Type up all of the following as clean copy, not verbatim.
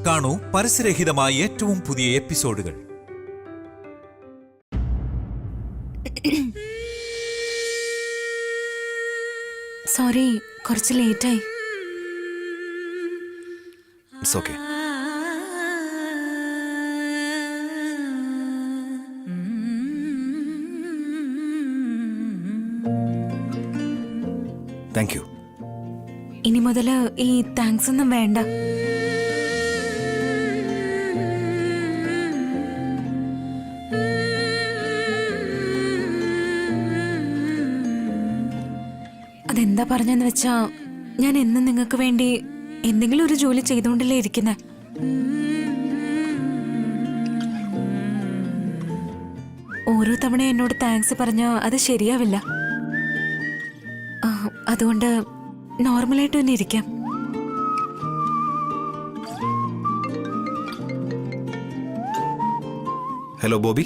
കാണൂ പരസ്യരഹിതമായ ഏറ്റവും പുതിയ എപ്പിസോഡുകൾ. സോറി, കുറച്ച് ലേറ്റായി. It's okay. Thank you. ഇനി മുതൽ ഈ താങ്ക്സ് ഒന്നും വേണ്ട. അതെന്താ പറഞ്ഞെന്ന് വെച്ചാ, ഞാൻ എന്നും നിങ്ങൾക്ക് വേണ്ടി എന്തെങ്കിലും ഒരു ജോലി ചെയ്തുകൊണ്ടല്ലേ ഇരിക്കുന്നെ. ഓരോ തവണ എന്നോട് താങ്ക്സ് പറഞ്ഞാൽ അത് ശരിയാവില്ല. അതുകൊണ്ട് നോർമലായിട്ട് തന്നെ ഇരിക്കാം. ഹലോ ബോബി,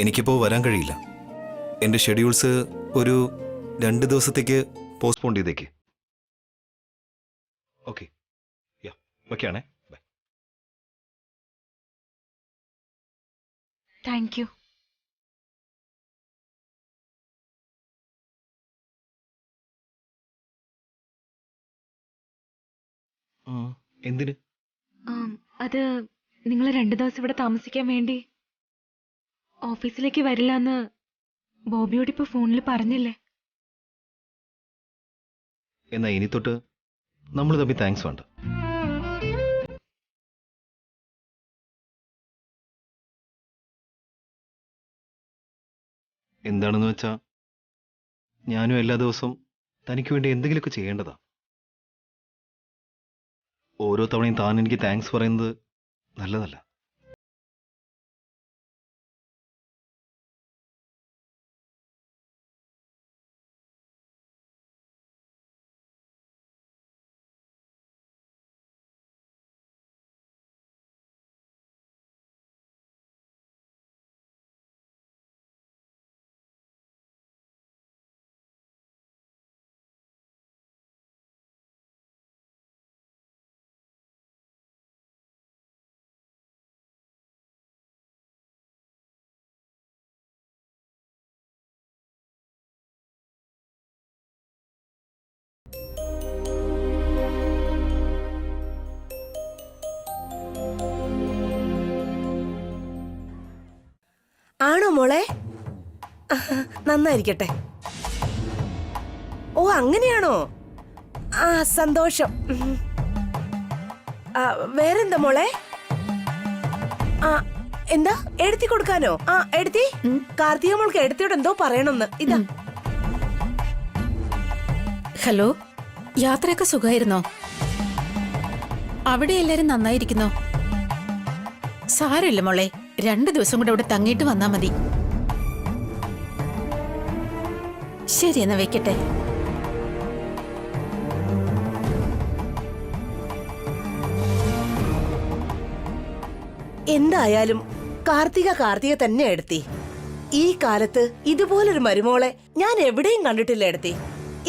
എനിക്കിപ്പോൾ വരാൻ കഴിയില്ല. എൻ്റെ ഷെഡ്യൂൾസ് ഒരു 2 ദിവസത്തേക്ക് പോസ്റ്റ്പോൺ ചെയ്തേക്ക്. ഓക്കെ, ഓക്കെ ആണേ. ബൈ. Thank you. എന്തിന്? അത് നിങ്ങൾ 2 ദിവസം ഇവിടെ താമസിക്കാൻ വേണ്ടി ഓഫീസിലേക്ക് വരില്ല എന്ന് ബോബിയോട് ഇപ്പൊ ഫോണിൽ പറഞ്ഞില്ലേ? എന്നാ ഇനി തൊട്ട് നമ്മൾ തമ്മിൽ താങ്ക്സ് വേണ്ട. എന്താണെന്ന് വെച്ചാ, ഞാനും എല്ലാ ദിവസവും തനിക്ക് വേണ്ടി എന്തെങ്കിലുമൊക്കെ ചെയ്യേണ്ടതാ. ഓരോ തവണയും താൻ എനിക്ക് താങ്ക്സ് പറയുന്നത് നല്ലതല്ല. ആണോ മോളെ? നന്നായിരിക്കട്ടെ. ഓ, അങ്ങനെയാണോ? ആ, സന്തോഷം. വേറെന്താ മോളെ? ആ, എന്താ എഴുതി കൊടുക്കാനോ? ആ, എഴുതി. കാർത്തിക മോൾക്ക് എഴുത്തിയോട് എന്തോ പറയണമെന്ന്. ഇതാ. ഹലോ, യാത്രയൊക്കെ സുഖമായിരുന്നോ? അവിടെ എല്ലാരും നന്നായിരിക്കുന്നോ? സാരമില്ല മോളെ, 2 ദിവസം കൂടെ ഇവിടെ തങ്ങിയിട്ട് വന്നാ മതി. ശരി, എന്നാ വെക്കട്ടെ. എന്തായാലും കാർത്തിക തന്നെ എടുത്തി. ഈ കാലത്ത് ഇതുപോലൊരു മരുമോളെ ഞാൻ എവിടെയും കണ്ടിട്ടില്ല എടുത്തി.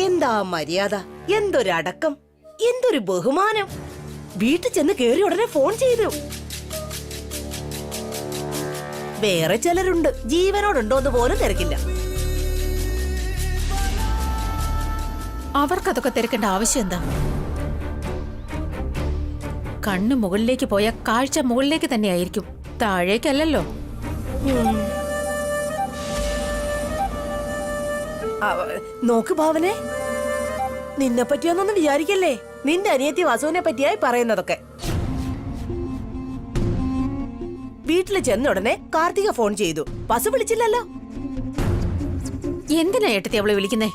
എന്താ മര്യാദ, എന്തൊരടക്കം, എന്തൊരു ബഹുമാനം. വീട്ടിൽ ചെന്ന് കേറി ഉടനെ ഫോൺ ചെയ്തു. വേറെ ചിലരുണ്ട്, ജീവനോടുണ്ടോന്ന് പോലും തിരക്കില്ല. അവർക്കതൊക്കെ തിരക്കേണ്ട ആവശ്യം എന്താ? കണ്ണ് മുകളിലേക്ക് പോയ കാഴ്ച മുകളിലേക്ക് തന്നെ ആയിരിക്കും, താഴേക്കല്ലല്ലോ. നോക്ക് ഭാവനെ, നിന്നെ പറ്റിയൊന്നും വിചാരിക്കല്ലേ. നിന്റെ അനിയത്തി വസുവിനെ പറ്റിയായി പറയുന്നതൊക്കെ. വീട്ടില് ചെന്ന ഉടനെ കാർത്തിക ഫോൺ ചെയ്തു. വസു വിളിച്ചില്ലല്ലോ. എന്തിനാ ഏട്ടത്തി അവളെ വിളിക്കുന്നേ?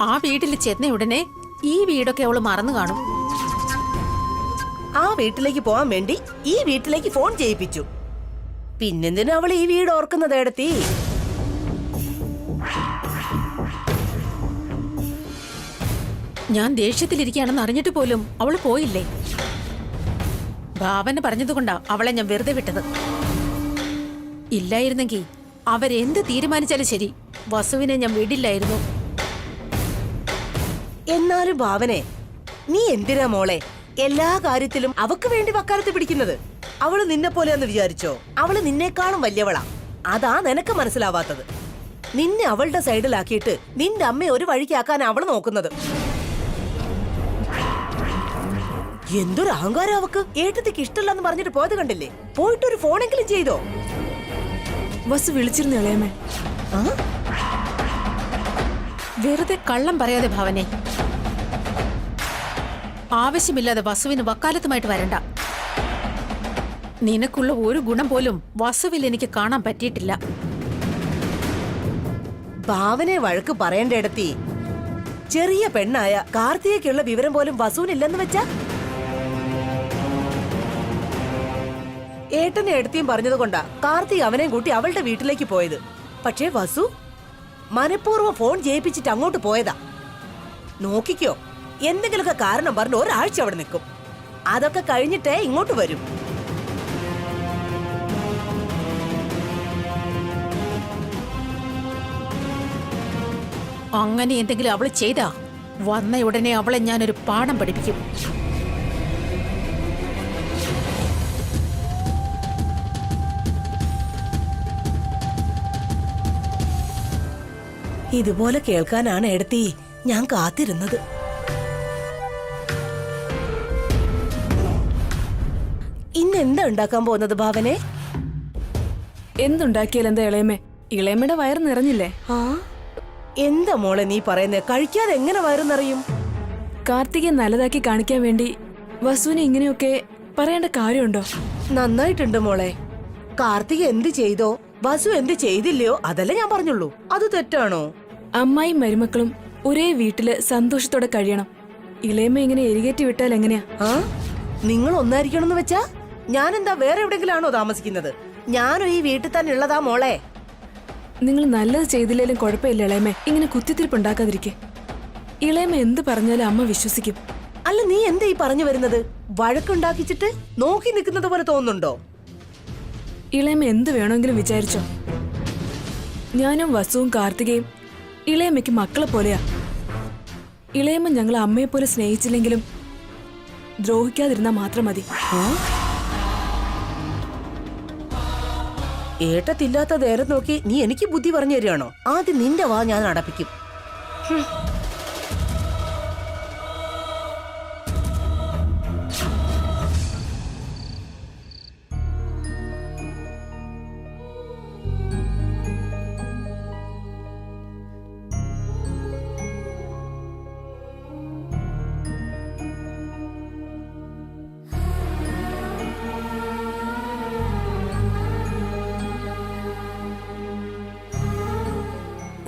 ആ വീട്ടിൽ ചെന്ന ഉടനെ ഈ വീടൊക്കെ അവള് മറന്നു കാണും. ആ വീട്ടിലേക്ക് പോവാൻ വേണ്ടി ഈ വീട്ടിലേക്ക് ഫോൺ ചെയ്യിപ്പിച്ചു. പിന്നെന്തിനാ അവൾ ഈ വീട് ഓർക്കുന്നത് എടുത്തി? ഞാൻ ദേഷ്യത്തിലിരിക്കുകയാണെന്ന് അറിഞ്ഞിട്ട് പോലും അവള് പോയില്ലേ? ഭാവന പറഞ്ഞതുകൊണ്ടാ അവളെ ഞാൻ വെറുതെ വിട്ടത്. ഇല്ലായിരുന്നെങ്കിൽ അവരെന്ത് തീരുമാനിച്ചാലും ശരി, വസുവിനെ ഞാൻ വിടില്ലായിരുന്നു. എന്നാലും ഭാവനെ, നീ എന്തിനാ മോളെ എല്ലാ കാര്യത്തിലും അവക്ക് വേണ്ടി വക്കാലത്ത് പിടിക്കുന്നത്. അവള് നിന്നെ പോലെയെന്ന് വിചാരിച്ചോ? അവള് നിന്നേക്കാളും വലിയവളാ. അതാ നിനക്ക് മനസ്സിലാവാത്തത്. നിന്നെ അവളുടെ സൈഡിലാക്കിയിട്ട് നിന്റെ അമ്മയെ ഒരു വഴിക്കാക്കാൻ അവള് നോക്കുന്നത്. എന്തൊരു അഹങ്കാരം അവക്ക്. ഏട്ടത്തിക്ക് ഇഷ്ടമല്ലെന്ന് പറഞ്ഞിട്ട് പോയത് കണ്ടില്ലേ? പോയിട്ടൊരു ഫോണെങ്കിലും ചെയ്തോ? വസു വിളിച്ചിരുന്നു ഇളയമേ. വെറുതെ കള്ളം പറയാതെ ഭാവനെ. ആവശ്യമില്ലാതെ വസുവിന് വക്കാലത്തുമായിട്ട് വരണ്ട. നിനക്കുള്ള ഒരു ഗുണം പോലും വസുവിൽ എനിക്ക് കാണാൻ പറ്റിയിട്ടില്ല. ഭാവനെ വഴക്ക് പറയേണ്ടയിടത്തി ചെറിയ പെണ്ണായ കാർത്തികയ്ക്കുള്ള വിവരം പോലും വസുവിനില്ലെന്ന് വെച്ചാ? ഏട്ടനെ എടുത്തിയും പറഞ്ഞതുകൊണ്ടാ കാർത്തിക് അവനെയും കൂട്ടി അവളുടെ വീട്ടിലേക്ക് പോയത്. പക്ഷേ വസു മനഃപൂർവ്വം ഫോൺ ചെയ്യിപ്പിച്ചിട്ട് അങ്ങോട്ട് പോയതാ. നോക്കിക്കോ, എന്തെങ്കിലുമൊക്കെ കാരണം പറഞ്ഞ് ഒരാഴ്ച അവിടെ നിൽക്കും. അതൊക്കെ കഴിഞ്ഞിട്ടേ ഇങ്ങോട്ട് വരും. അങ്ങനെ എന്തെങ്കിലും അവള് ചെയ്താ വന്ന ഉടനെ അവളെ ഞാനൊരു പാഠം പഠിപ്പിക്കും. ഇതുപോലെ കേൾക്കാനാണ് എടുത്തി ഞാൻ കാത്തിരുന്നത്. ഇന്നെന്താ ഉണ്ടാക്കാൻ പോകുന്നത് ഭാവനെ? എന്തുണ്ടാക്കിയാൽ എന്താ ഇളയമേ? ഇളയമ്മയുടെ വയറ് നിറഞ്ഞില്ലേ? ആ, എന്താ മോളെ നീ പറയുന്നേ? കഴിക്കാതെ എങ്ങനെ വയറുന്നറിയും? കാർത്തികയെ നല്ലതാക്കി കാണിക്കാൻ വേണ്ടി വസുവിനെ ഇങ്ങനെയൊക്കെ പറയേണ്ട കാര്യമുണ്ടോ? നന്നായിട്ടുണ്ട് മോളെ. കാർത്തിക എന്ത് ചെയ്തോ വസു എന്ത് ചെയ്തില്ലയോ അതല്ലേ ഞാൻ പറഞ്ഞുള്ളൂ. അത് തെറ്റാണോ? അമ്മായും മരുമക്കളും ഒരേ വീട്ടില് സന്തോഷത്തോടെ കഴിയണം. ഇളയമ്മ ഇങ്ങനെ എരികേറ്റി വിട്ടാൽ എങ്ങനെയാ? ആ, നിങ്ങൾ ഒന്നായിരിക്കണമെന്ന് വെച്ചാ ഞാൻ എന്താ വേറെ എവിടെങ്കിലും ആണോ താമസിക്കുന്നത്? ഞാനും ഈ വീട്ടിൽ തന്നെ ഉള്ളതാ മോളെ. നിങ്ങൾ നല്ലത് ചെയ്തില്ലേലും കുഴപ്പമില്ല ഇളയമ്മ. ഇങ്ങനെ കുത്തിത്തിരിപ്പുണ്ടാക്കാതിരിക്കെ. ഇളയമ്മ എന്ത് പറഞ്ഞാലും അമ്മ വിശ്വസിക്കും. അല്ല, നീ എന്താ ഈ പറഞ്ഞു വരുന്നത്? വഴക്കുണ്ടാക്കിച്ചിട്ട് നോക്കി നിൽക്കുന്നത് പോലെ തോന്നുന്നുണ്ടോ? ഇളയമ്മ എന്ത് വേണമെങ്കിലും വിചാരിച്ചോ. ഞാനും വസുവും കാർത്തികയും ഇളയമ്മയ്ക്ക് മക്കളെ പോലെയാ. ഇളയമ്മ ഞങ്ങളെ അമ്മയെ പോലെ സ്നേഹിച്ചില്ലെങ്കിലും ദ്രോഹിക്കാതിരുന്നാ മാത്രം മതി. ഏട്ടത്തില്ലാത്ത നേരം നോക്കി നീ എനിക്ക് ബുദ്ധി പറഞ്ഞു തരികയാണോ? ആദ്യം നിന്റെ വാ ഞാൻ അടപ്പിക്കും.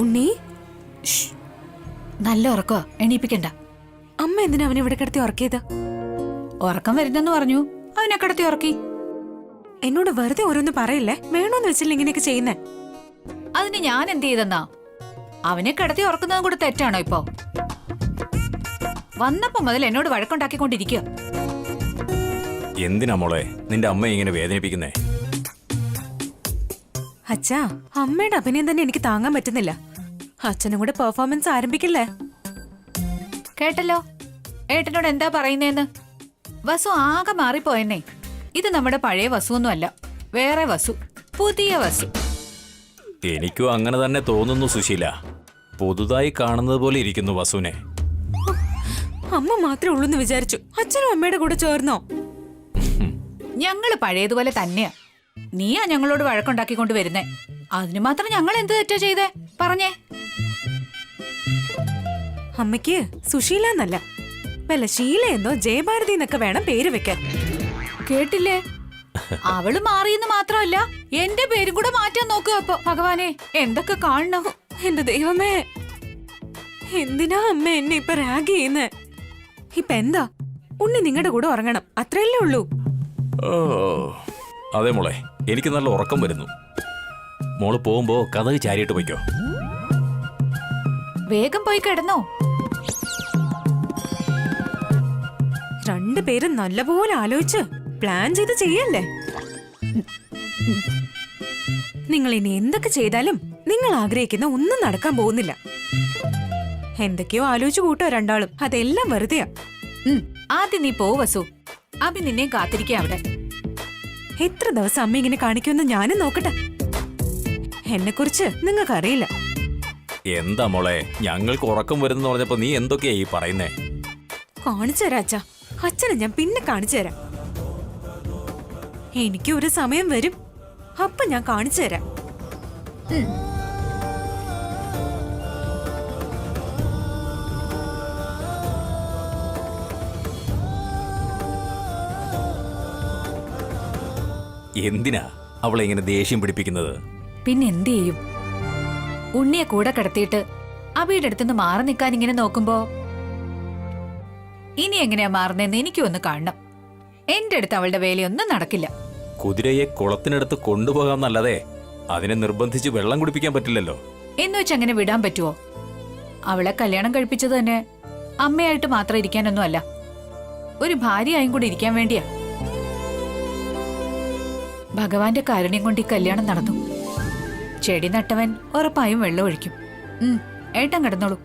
ഉണ്ണി, നല്ല ഉറക്കോ, എണീപ്പിക്കണ്ട. അമ്മ എന്തിനാ അവനെ ഇവിടെ കിടത്തി ഉറക്കിയത്? ഉറക്കം വരുന്നെന്ന് പറഞ്ഞു, അവനെ കിടത്തി ഉറക്കി. എന്നോട് വെറുതെ ഓരോന്ന് പറയില്ലേ. വേണോന്ന് വെച്ചില്ല ഇങ്ങനെയൊക്കെ ചെയ്യുന്നേ. അതിന് ഞാൻ എന്ത് ചെയ്തെന്നാ? അവനെ കിടത്തി ഉറക്കുന്നതും കൂടെ തെറ്റാണോ ഇപ്പോ? വന്നപ്പോ മുതൽ എന്നോട് വഴക്കുണ്ടാക്കിക്കൊണ്ടിരിക്കുക. എന്തിനാ മോളെ നിന്റെ അമ്മ ഇങ്ങനെ വേദനിപ്പിക്കുന്നേ? അച്ഛാ, അമ്മയുടെ അഭിനയം തന്നെ എനിക്ക് താങ്ങാൻ പറ്റുന്നില്ല. അച്ഛനും കൂടെ പെർഫോമൻസ് ആരംഭിക്കില്ലേ? കേട്ടല്ലോ ഏട്ടനോട് എന്താ പറയുന്നേന്ന്. വസു ആകെ മാറിപ്പോയെന്നേ. ഇത് നമ്മുടെ പഴയ വസുവൊന്നും അല്ല, വേറെ വസു, പുതിയ വസു. എനിക്കും അങ്ങനെ തന്നെ തോന്നുന്നു സുശീല. പുതുതായി കാണുന്നത് പോലെ ഇരിക്കുന്നു വസുവിനെ. അമ്മ മാത്രമേ ഉള്ളൂ എന്ന് വിചാരിച്ചു. അച്ഛനും അമ്മയുടെ കൂടെ ചേർന്നോ? ഞങ്ങള് പഴയതുപോലെ തന്നെയാ. നീയാ ഞങ്ങളോട് വഴക്കുണ്ടാക്കിക്കൊണ്ട് വരുന്നേ. അതിന് മാത്രം ഞങ്ങൾ എന്ത് തെറ്റാ ചെയ്തേ? പറഞ്ഞേ. അമ്മയ്ക്ക് സുശീല എന്നല്ല, വല്ല ശീല എന്നോ ജയഭാരതി എന്നൊക്കെ വേണം പേര് വെക്കാൻ. കേട്ടില്ലേ? അവള് മാറിയെന്ന് മാത്രമല്ല എന്റെ പേരും കൂടെ മാറ്റാൻ നോക്കുക. അപ്പൊ ഭഗവാനെ, എന്തൊക്കെ കാണണം. എന്റെ ദൈവമേ, എന്തിനാ അമ്മ എന്നെ ഇപ്പൊ റാഗ് ചെയ്യുന്നേ? ഇപ്പൊ എന്താ? ഉണ്ണി നിങ്ങളുടെ കൂടെ ഉറങ്ങണം, അത്രയല്ലേ ഉള്ളൂ. ഓ അതെ മോളെ, എനിക്ക് നല്ല ഉറക്കം വരുന്നു. മോള് പോകുമ്പോ കഥക് ചാരിയിട്ട് പോയിക്കോ. വേഗം പോയി കിടന്നോ. രണ്ടുപേരും നല്ലപോലെ ആലോചിച്ച് പ്ലാൻ ചെയ്ത് ചെയ്യല്ലേ. നിങ്ങൾ ഇനി എന്തൊക്കെ ചെയ്താലും നിങ്ങൾ ആഗ്രഹിക്കുന്ന ഒന്നും നടക്കാൻ പോകുന്നില്ല. എന്തൊക്കെയോ ആലോചിച്ചു കൂട്ടോ രണ്ടാളും. അതെല്ലാം വെറുതെയാ. ആദ്യം നീ പോ വസു. അഭി നിന്നെ കാത്തിരിക്കുക അവിടെ. എത്ര ദിവസം അമ്മ ഇങ്ങനെ കാണിക്കുമെന്ന് ഞാനും നോക്കട്ടെ. എന്നെ കുറിച്ച് നിങ്ങൾക്ക് അറിയില്ല. എന്താ മോളെ, ഞങ്ങൾക്ക് ഉറക്കം വരുന്നെന്ന് പറഞ്ഞപ്പോ നീ എന്തൊക്കെയാ ഈ പറയുന്നേ? കാണിച്ചു തരാം അച്ഛാ. അച്ഛനെ ഞാൻ പിന്നെ കാണിച്ചു തരാം. എനിക്ക് ഒരു സമയം വരും, അപ്പൊ ഞാൻ കാണിച്ചു തരാം. എന്തിനാ അവളെ ഇങ്ങനെ ദേഷ്യം പിടിപ്പിക്കുന്നത്? പിന്നെ എന്ത് ചെയ്യും? ഉണ്ണിയെ കൂടെ കിടത്തിയിട്ട് അബിയുടെ അടുത്തുനിന്ന് മാറി നിൽക്കാൻ ഇങ്ങനെ നോക്കുമ്പോ ഇനി എങ്ങനെയാ മാറുന്നതെന്ന് എനിക്കും ഒന്ന് കാണണം. എന്റെ അടുത്ത് അവളുടെ വേലയൊന്നും നടക്കില്ല. കുതിരയെ കുളത്തിനടുത്ത് കൊണ്ടുപോകാന്നല്ലാതെ അതിനെ നിർബന്ധിച്ച് വെള്ളം കുടിപ്പിക്കാൻ പറ്റില്ലല്ലോ. എന്ന് വെച്ച് അങ്ങനെ വിടാൻ പറ്റുമോ? അവളെ കല്യാണം കഴിപ്പിച്ചത് തന്നെ അമ്മയായിട്ട് മാത്രം ഇരിക്കാനൊന്നും അല്ല, ഒരു ഭാര്യയായും കൂടി ഇരിക്കാൻ വേണ്ടിയാ. ഭഗവാന്റെ കാരുണ്യം കൊണ്ട് ഈ കല്യാണം നടന്നു. ചെടി നട്ടവൻ ഉറപ്പായും വെള്ളം ഒഴിക്കും. ഏട്ടൻ കിടന്നോളൂ.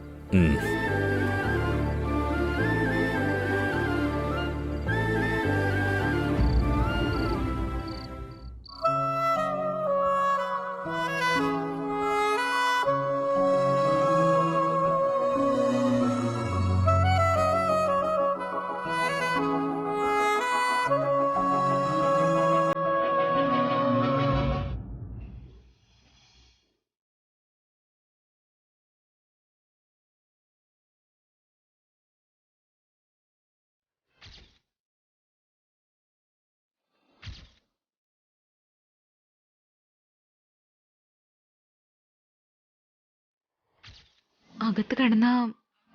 അകത്ത് കിടന്ന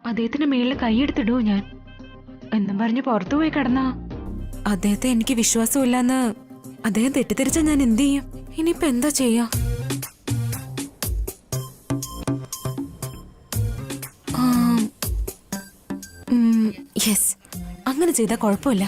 അദ്ദേഹത്തിന്റെ മേളിൽ കൈയെടുത്തിടുവോ ഞാൻ എന്നും പറഞ്ഞ് പുറത്തു പോയി കിടന്ന അദ്ദേഹത്തെ എനിക്ക് വിശ്വാസമില്ലെന്ന് അദ്ദേഹം തെറ്റിദ്ധരിച്ചാൽ ഞാൻ എന്ത് ചെയ്യും? ഇനിയിപ്പോ എന്താ ചെയ്യാ? യെസ്, അങ്ങനെ ചെയ്താൽ കുഴപ്പമില്ല.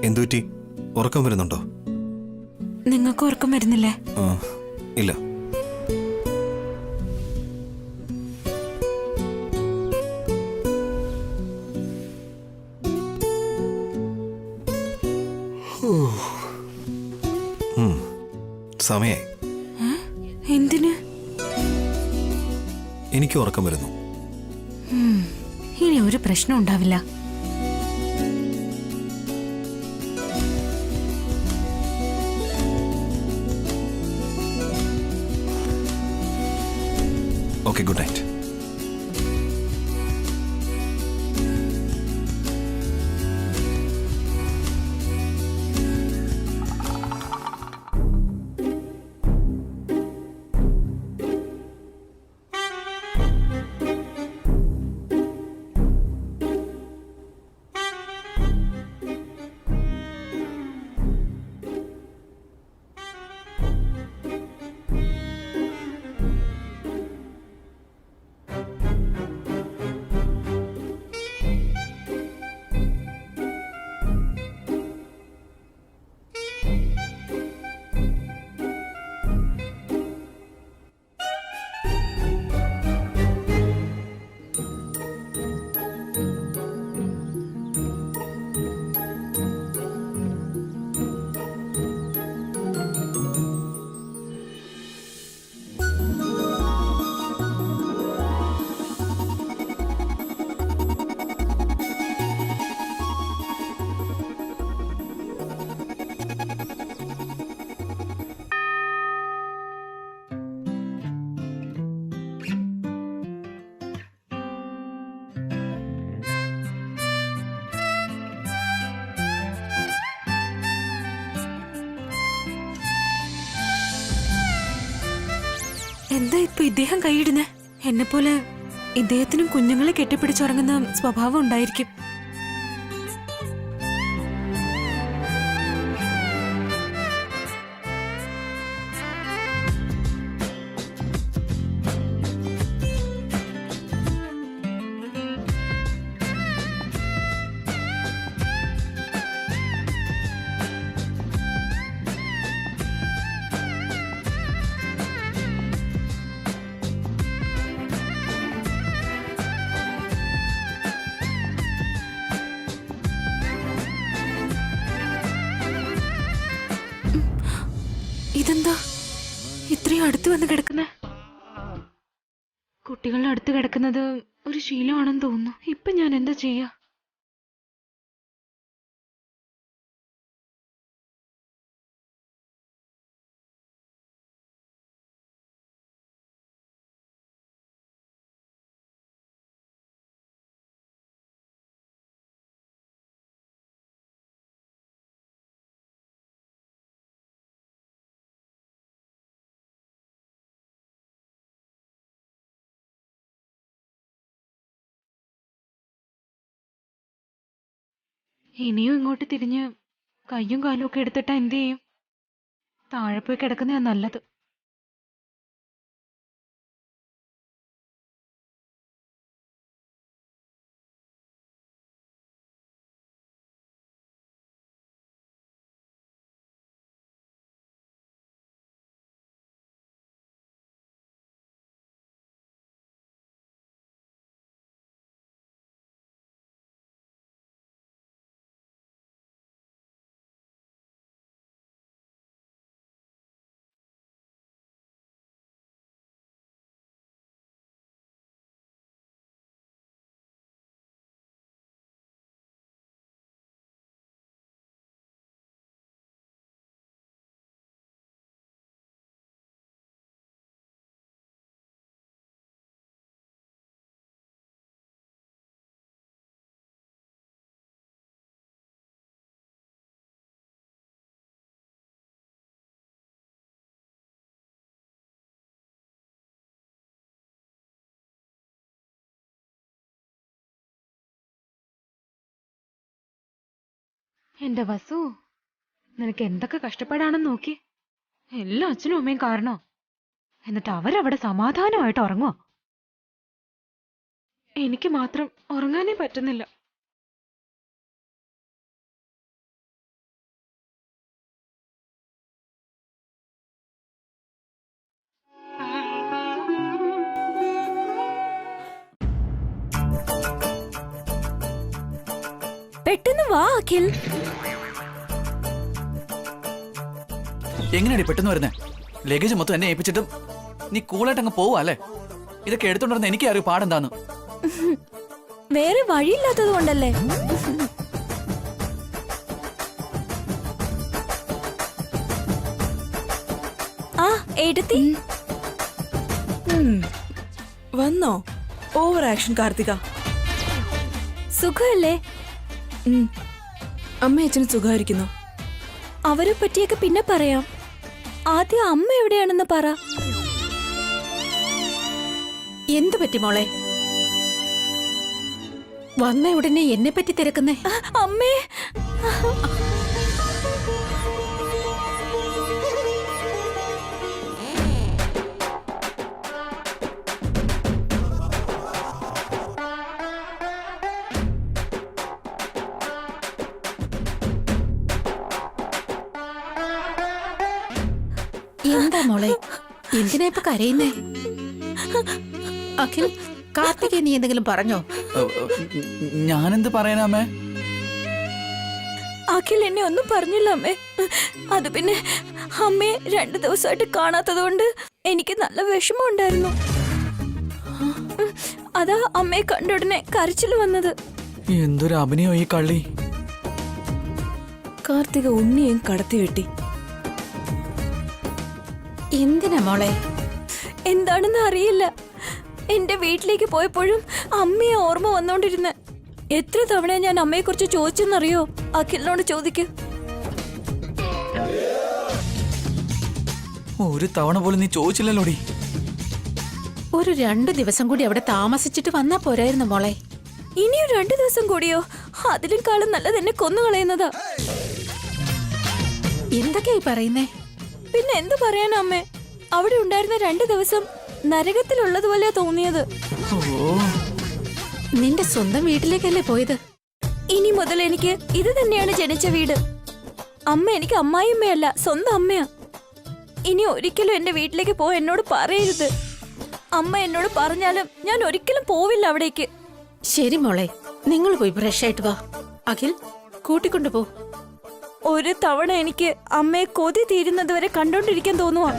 എന്തുപറ്റി? ഉറക്കം വരുന്നുണ്ടോ? നിങ്ങൾക്ക് ഉറക്കം വരുന്നില്ലേ? ഇല്ല. സമയായി. എന്തിന്? എനിക്ക് ഉറക്കം വരുന്നു. ഇനി ഒരു പ്രശ്നം ഉണ്ടാവില്ല. Okay, good night. എന്താ ഇപ്പൊ ഇദ്ദേഹം കൈയിടുന്നേ? എന്നെ പോലെ ഇദ്ദേഹത്തിനും കുഞ്ഞുങ്ങളെ കെട്ടിപ്പിടിച്ചുറങ്ങുന്ന സ്വഭാവം ഉണ്ടായിരിക്കും. ഇതെന്താ ഇത്രയും അടുത്ത് വന്ന് കിടക്കുന്നേ? കുട്ടികളുടെ അടുത്ത് കിടക്കുന്നത് ഒരു ശീലമാണെന്ന് തോന്നുന്നു. ഇപ്പൊ ഞാൻ എന്താ ചെയ്യാ? ഇനിയും ഇങ്ങോട്ട് തിരിഞ്ഞ് കയ്യും കാലും ഒക്കെ എടുത്തിട്ടാ എന്ത് ചെയ്യും? താഴെ പോയി കിടക്കുന്നതാ നല്ലത്. എന്റെ വസു, നിനക്ക് എന്തൊക്കെ കഷ്ടപ്പാടാണെന്ന് നോക്കി. എല്ലാ അച്ഛനും അമ്മയും കാരണോ? എന്നിട്ട് അവരവിടെ സമാധാനമായിട്ട് ഉറങ്ങുവോ? എനിക്ക് മാത്രം ഉറങ്ങാനേ പറ്റുന്നില്ല. പെട്ടെന്ന് വാ അഖിൽ. എങ്ങനെയാണ് പെട്ടെന്ന് വരുന്നേ? ലഗേജ് മൊത്തം എന്നെ ഏൽപ്പിച്ചിട്ടും നീ കൂളായിട്ട് അങ്ങ് പോവാ അല്ലേ? ഇതൊക്കെ എടുത്തോണ്ടിരുന്ന എനിക്ക് അറിയാം പാടെന്താന്ന്. വേറെ വഴിയില്ലാത്തത് കൊണ്ടല്ലേ. ആ എടുത്തി വന്നോ? Over action Karthika. സുഖല്ലേ? അമ്മ അച്ഛന് സുഖമായിരിക്കുന്നു. അവരെ പറ്റിയൊക്കെ പിന്നെ പറയാം. ആദ്യം അമ്മ എവിടെയാണെന്ന് പറ. എന്തു പറ്റി മോളെ? വന്ന ഉടനെ എന്നെ പറ്റി തിരക്കുന്നേ? അമ്മേ, എന്താ മോളെ, എന്തിനാ ഇപ്പൊ കരയുന്നേ? അഖിൽ, കാർത്തികേ നീ എന്തെങ്കിലും പറഞ്ഞോ? ഞാനെന്ത് പറയാനമ്മേ? അഖിൽ എന്നെ ഒന്നും പറഞ്ഞില്ല അമ്മേ. അത് പിന്നെ അമ്മയെ 2 ദിവസമായിട്ട് കാണാത്തതുകൊണ്ട് എനിക്ക് നല്ല വിഷമം ഉണ്ടായിരുന്നു. അതാ അമ്മയെ കണ്ട ഉടനെ കരച്ചിൽ വന്നത്. എന്തൊരു അഭിനയോ ഈ കള്ളി. കാർത്തിക ഉണ്ണിയും കടത്തി വെട്ടി. എന്തിനാ മോളെ? എന്താണെന്ന് അറിയില്ല. എന്റെ വീട്ടിലേക്ക് പോയപ്പോഴും അമ്മയെ ഓർമ്മ വന്നോണ്ടിരുന്നെ. എത്ര തവണ ഞാൻ അമ്മയെ കുറിച്ച് ചോദിച്ചെന്നറിയോ? അഖിലിനോട് ചോദിക്ക്. ഒരു തവണ പോലും നീ ചോദിച്ചില്ലല്ലോടി. ഒരു 2 ദിവസം കൂടി അവിടെ താമസിച്ചിട്ട് വന്നാ പോരായിരുന്നു മോളെ. ഇനിയും 2 ദിവസം കൂടിയോ? അതിലും കാലം നല്ലത് എന്നെ കൊന്നുകളയുന്നതാ. എന്തൊക്കെയായി പറയുന്നേ? പിന്നെ എന്ത് പറയാനാ അമ്മേ? അവിടെ ഉണ്ടായിരുന്ന 2 ദിവസം നരകത്തിലുള്ളതുപോലെ തോന്നിയത്. നിന്റെ സ്വന്തം വീട്ടിലേക്കല്ലേ പോയത്? ഇനി മുതൽ എനിക്ക് ഇത് തന്നെയാണ് ജനിച്ച വീട്. അമ്മ എനിക്ക് അമ്മായിയമ്മയല്ല, സ്വന്തം അമ്മയാ. ഇനി ഒരിക്കലും എന്റെ വീട്ടിലേക്ക് പോ എന്നോട് പറയരുത്. അമ്മ എന്നോട് പറഞ്ഞാലും ഞാൻ ഒരിക്കലും പോവില്ല അവിടേക്ക്. ശരി മോളെ, നിങ്ങൾ പോയി ഫ്രഷ് ആയിട്ട് വാ. അഖിൽ കൂട്ടിക്കൊണ്ടു പോ. ഒരു തവണ എനിക്ക് അമ്മയെ കൊതി തീരുന്നതുവരെ കണ്ടോണ്ടിരിക്കാൻ തോന്നുവാ.